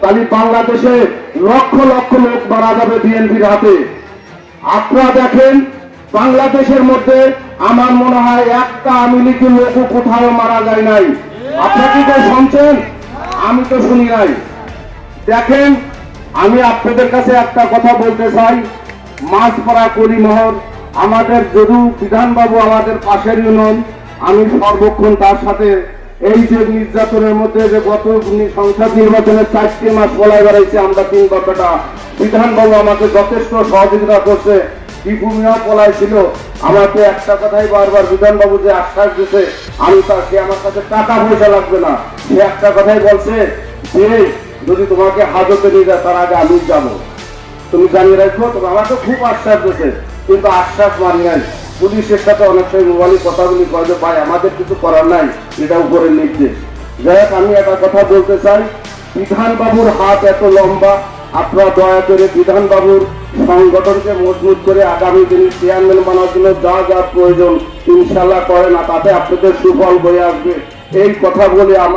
তাহলে বাংলাদেশে লক্ষ লক্ষ লোক মারা যাবে বিএনপির হাতে। আপনারা দেখেন বাংলাদেশের মধ্যে আমার মনে হয় একটা আওয়ামী লীগের লোকও কোথাও মারা যায় নাই। আপনারা কি কেউ শুনছেন? আমি তো শুনি নাই। দেখেন, আমি আপনাদের কাছে একটা কথা বলতে চাই, মাঝপাড়া কলিমহল আমাদের যদু বিধানবাবু আমাদের পাশের ইউনিয়ন, আমি সর্বক্ষণ তার সাথে এই যে নির্যাতনের মধ্যে যে গত সংসদ নির্বাচনের 4টি মাস পলায় বেড়াইছে, আমরা 3 বছরটা বিধানবাবু আমাকে যথেষ্ট সহযোগিতা করছে। বিভূমিও পলায় ছিল, আমাকে একটা কথাই বারবার বিধানবাবু যে আশ্বাস দিতে, আমি তাকে আমার কাছে টাকা পয়সা লাগবে না, সে একটা কথাই বলছে যে যদি তোমাকে হাজতে নিয়ে যায় তার আগে আমি যাবো, তুমি জানিয়ে রাখো। তবে আমাকে খুব আশ্বাস দিয়েছে, কিন্তু আশ্বাস মানি নাই। পুলিশের সাথে অনেক সময় মোবাইলে কথাগুলি কয় যে ভাই আমাদের কিছু করার নাই, এটা উপরের নির্দেশ। যাই হোক, আমি একটা কথা বলতে চাই, বিধানবাবুর হাত এত লম্বা, আপনারা দয়া করে বিধানবাবুর সংগঠনকে মজবুত করে আগামী দিনে চেয়ারম্যান বানানোর জন্য যা যা প্রয়োজন ইনশাল্লাহ করেন, তাতে আপনাদের সুফল বয়ে আসবে। এই কথা বলে আমার